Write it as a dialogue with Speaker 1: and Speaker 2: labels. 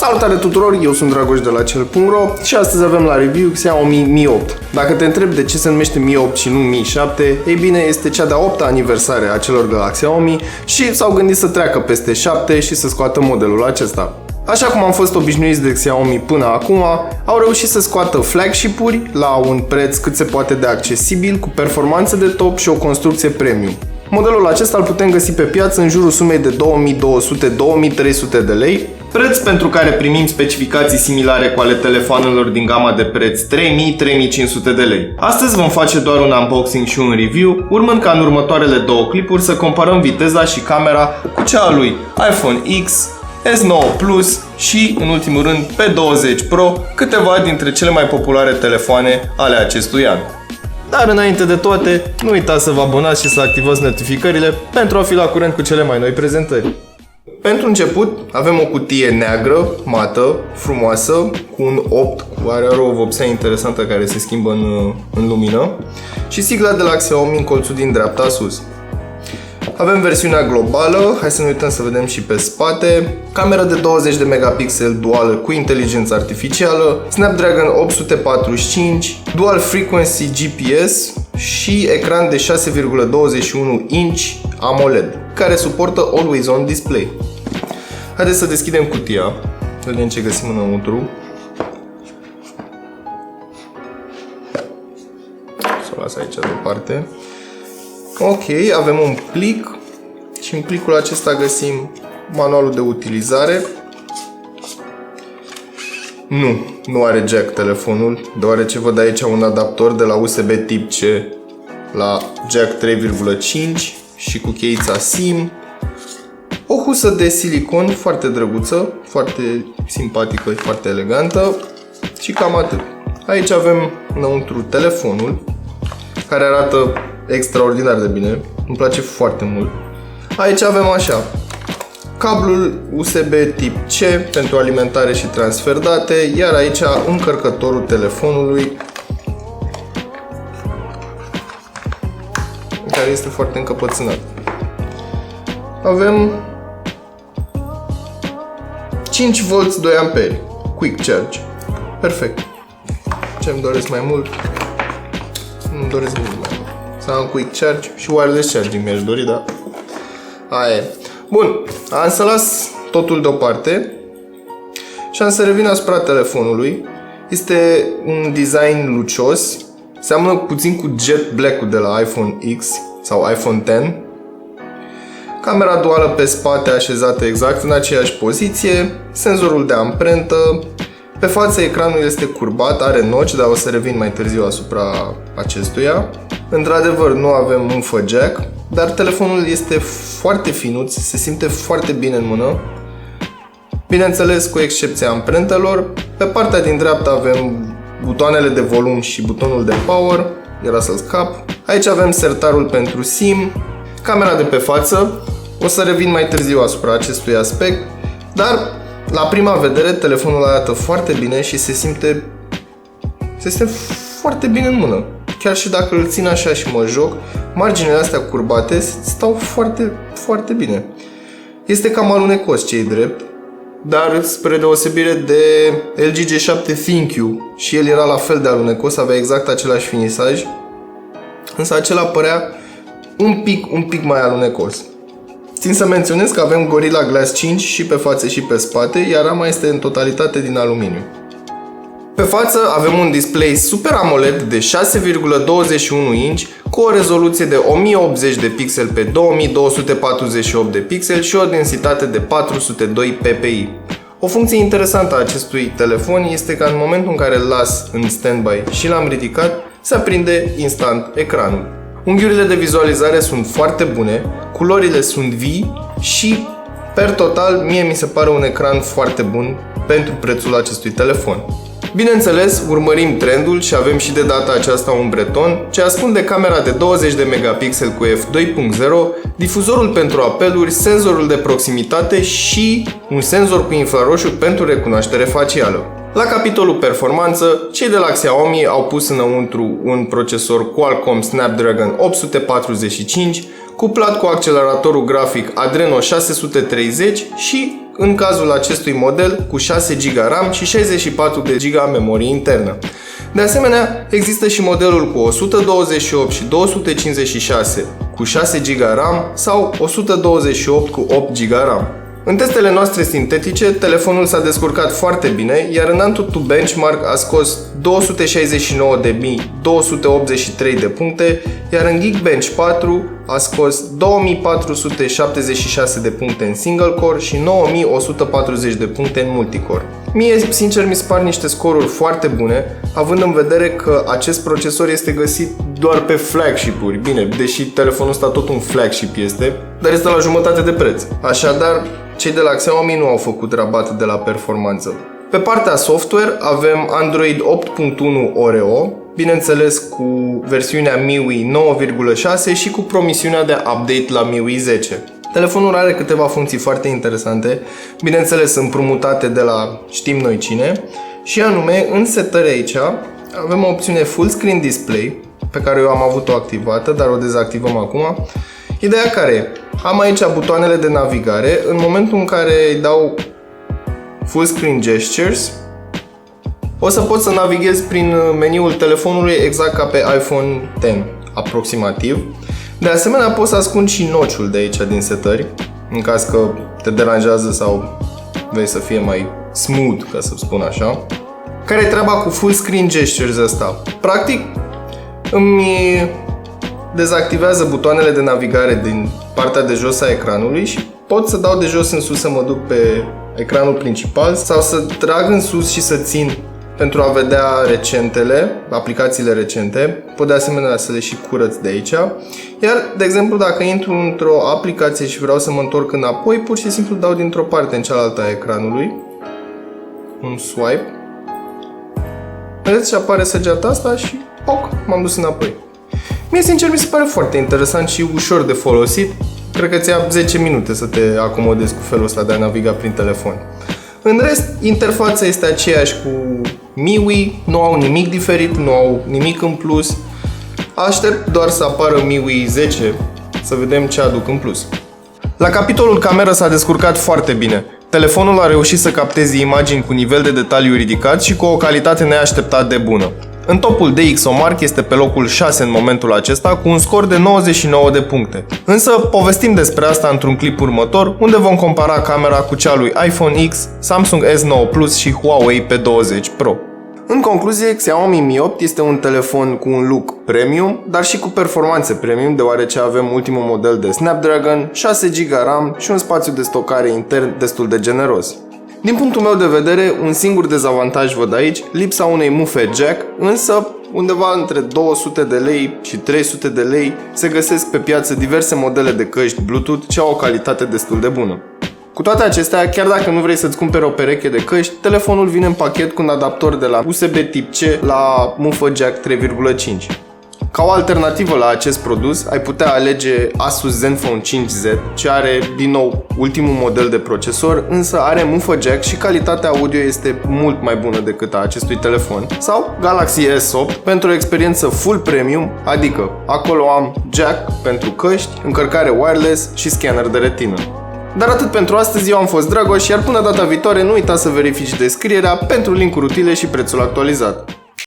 Speaker 1: Salutare tuturor, eu sunt Dragoș de la Cel.ro și astăzi avem la review Xiaomi Mi 8. Dacă te întrebi de ce se numește Mi 8 și nu Mi 7, ei bine, este cea de-a 8-a aniversare a celor de la Xiaomi și s-au gândit să treacă peste 7 și să scoată modelul acesta. Așa cum am fost obișnuiți de Xiaomi până acum, au reușit să scoată flagship-uri la un preț cât se poate de accesibil, cu performanță de top și o construcție premium. Modelul acesta îl putem găsi pe piață în jurul sumei de 2200-2300 de lei, preț pentru care primim specificații similare cu ale telefoanelor din gama de preț 3000-3500 de lei. Astăzi vom face doar un unboxing și un review, urmând ca în următoarele două clipuri să comparăm viteza și camera cu cea a lui iPhone X, S9 Plus și, în ultimul rând, P20 Pro, câteva dintre cele mai populare telefoane ale acestui an. Dar înainte de toate, nu uitați să vă abonați și să activați notificările pentru a fi la curent cu cele mai noi prezentări. Pentru început, avem o cutie neagră, mată, frumoasă, cu un 8, care are o vopsea interesantă care se schimbă în lumină și sigla de la Xiaomi în colțul din dreapta sus. Avem versiunea globală, hai să ne uităm să vedem și pe spate. Camera de 20 de megapixel duală cu inteligență artificială, Snapdragon 845, Dual Frequency GPS și ecran de 6,21 inch AMOLED, care suportă Always On Display. Haideți să deschidem cutia, să vedem ce găsim înăuntru. Să o las aici deoparte. Ok, avem un plic și în plicul acesta găsim manualul de utilizare. Nu are jack telefonul, deoarece văd aici un adaptor de la USB tip C la jack 3,5 și cu cheița SIM. O husă de silicon foarte drăguță, foarte simpatică și foarte elegantă și cam atât. Aici avem înăuntru telefonul, care arată extraordinar de bine, îmi place foarte mult. Aici avem așa, cablul USB tip C pentru alimentare și transfer date, iar aici încărcătorul telefonului, care este foarte încăpățânat. Avem 5V 2A, Quick Charge, perfect. Ce-mi doresc mai mult? Nu doresc nimic mai mult. Să am Quick Charge și Wireless Charging mi-aș dori, da? Aia e. Bun, am să las totul deoparte și am să revin asupra telefonului. Este un design lucios, seamănă puțin cu Jet Black-ul de la iPhone X sau iPhone X. Camera duală pe spate așezată exact în aceeași poziție, senzorul de amprentă. Pe față ecranul este curbat, are noci, dar o să revin mai târziu asupra acestuia. Într-adevăr nu avem un fă jack, dar telefonul este foarte finuț, se simte foarte bine în mână. Bineînțeles, cu excepția amprentelor. Pe partea din dreapta avem butoanele de volum și butonul de power, era să scap. Aici avem sertarul pentru SIM, camera de pe față, o să revin mai târziu asupra acestui aspect, dar la prima vedere telefonul arată foarte bine și se simte foarte bine în mână. Chiar și dacă îl țin așa și mă joc, marginile astea curbate stau foarte, foarte bine. Este cam alunecos, ce-i drept, dar spre deosebire de LG G7 ThinQ, și el era la fel de alunecos, avea exact același finisaj, însă acela părea un pic mai alunecos. Țin să menționez că avem Gorilla Glass 5 și pe față și pe spate, iar rama este în totalitate din aluminiu. Pe față avem un display Super AMOLED de 6,21 inch cu o rezoluție de 1080 de pixel pe 2248 de pixel și o densitate de 402 ppi. O funcție interesantă a acestui telefon este că în momentul în care îl las în standby și l-am ridicat, se aprinde instant ecranul. Unghiurile de vizualizare sunt foarte bune, culorile sunt vii și, per total, mie mi se pare un ecran foarte bun pentru prețul acestui telefon. Bineînțeles, urmărim trendul și avem și de data aceasta un breton, ce ascunde camera de 20 de megapixel cu f2.0, difuzorul pentru apeluri, senzorul de proximitate și un senzor cu infraroșu pentru recunoaștere facială. La capitolul performanță, cei de la Xiaomi au pus înăuntru un procesor Qualcomm Snapdragon 845, cuplat cu acceleratorul grafic Adreno 630 și în cazul acestui model cu 6 GB RAM și 64 de GB memorie internă. De asemenea, există și modelul cu 128 și 256 cu 6 GB RAM sau 128 cu 8 GB RAM. În testele noastre sintetice, telefonul s-a descurcat foarte bine, iar în AnTuTu Benchmark a scos 269.283 de puncte, iar în Geekbench 4 a scos 2476 de puncte în single core și 9140 de puncte în multicore. Mie, sincer, mi se par niște scoruri foarte bune, având în vedere că acest procesor este găsit doar pe flagship-uri. Bine, deși telefonul ăsta tot un flagship este, dar este la jumătate de preț. Așadar, cei de la Xiaomi nu au făcut rabat de la performanță. Pe partea software avem Android 8.1 Oreo, bineînțeles cu versiunea MIUI 9.6 și cu promisiunea de update la MIUI 10. Telefonul are câteva funcții foarte interesante, bineînțeles împrumutate de la știm noi cine, și anume în setări aici avem o opțiune Full Screen Display, pe care eu am avut-o activată, dar o dezactivăm acum. Ideea care e? Am aici butoanele de navigare. În momentul în care îi dau Full Screen Gestures, o să pot să navighez prin meniul telefonului exact ca pe iPhone X, aproximativ. De asemenea, pot să ascund și notch-ul de aici din setări, în caz că te deranjează sau vrei să fie mai smooth, ca să spun așa. Care e treaba cu Full Screen Gestures ăsta? Practic, îmi dezactivează butoanele de navigare din partea de jos a ecranului și pot să dau de jos în sus să mă duc pe ecranul principal sau să trag în sus și să țin pentru a vedea recentele, aplicațiile recente. Pot de asemenea să le și curăț de aici. Iar, de exemplu, dacă intru într-o aplicație și vreau să mă întorc înapoi, pur și simplu dau dintr-o parte în cealaltă a ecranului un swipe. Vedeți, și apare săgeata asta și poc, m-am dus înapoi. Mie, sincer, mi se pare foarte interesant și ușor de folosit. Cred că ți ia 10 minute să te acomodezi cu felul ăsta de a naviga prin telefon. În rest, interfața este aceeași cu MIUI, nu au nimic diferit, nu au nimic în plus. Aștept doar să apară MIUI 10 să vedem ce aduc în plus. La capitolul cameră s-a descurcat foarte bine. Telefonul a reușit să capteze imagini cu nivel de detaliu ridicat și cu o calitate neașteptat de bună. În topul DxOMark este pe locul 6 în momentul acesta cu un scor de 99 de puncte. Însă povestim despre asta într-un clip următor, unde vom compara camera cu cea lui iPhone X, Samsung S9 Plus și Huawei P20 Pro. În concluzie, Xiaomi Mi 8 este un telefon cu un look premium, dar și cu performanțe premium, deoarece avem ultimul model de Snapdragon, 6 GB RAM și un spațiu de stocare intern destul de generos. Din punctul meu de vedere, un singur dezavantaj văd aici, lipsa unei mufe jack, însă undeva între 200 de lei și 300 de lei se găsesc pe piață diverse modele de căști Bluetooth ce au o calitate destul de bună. Cu toate acestea, chiar dacă nu vrei să-ți cumperi o pereche de căști, telefonul vine în pachet cu un adaptor de la USB tip C la mufă jack 3.5. Ca o alternativă la acest produs, ai putea alege Asus Zenfone 5Z, ce are, din nou, ultimul model de procesor, însă are mufă jack și calitatea audio este mult mai bună decât a acestui telefon. Sau Galaxy S8 pentru o experiență full premium, adică acolo am jack pentru căști, încărcare wireless și scanner de retină. Dar atât pentru astăzi, eu am fost Dragoș, iar până data viitoare nu uita să verifici descrierea pentru linkuri utile și prețul actualizat.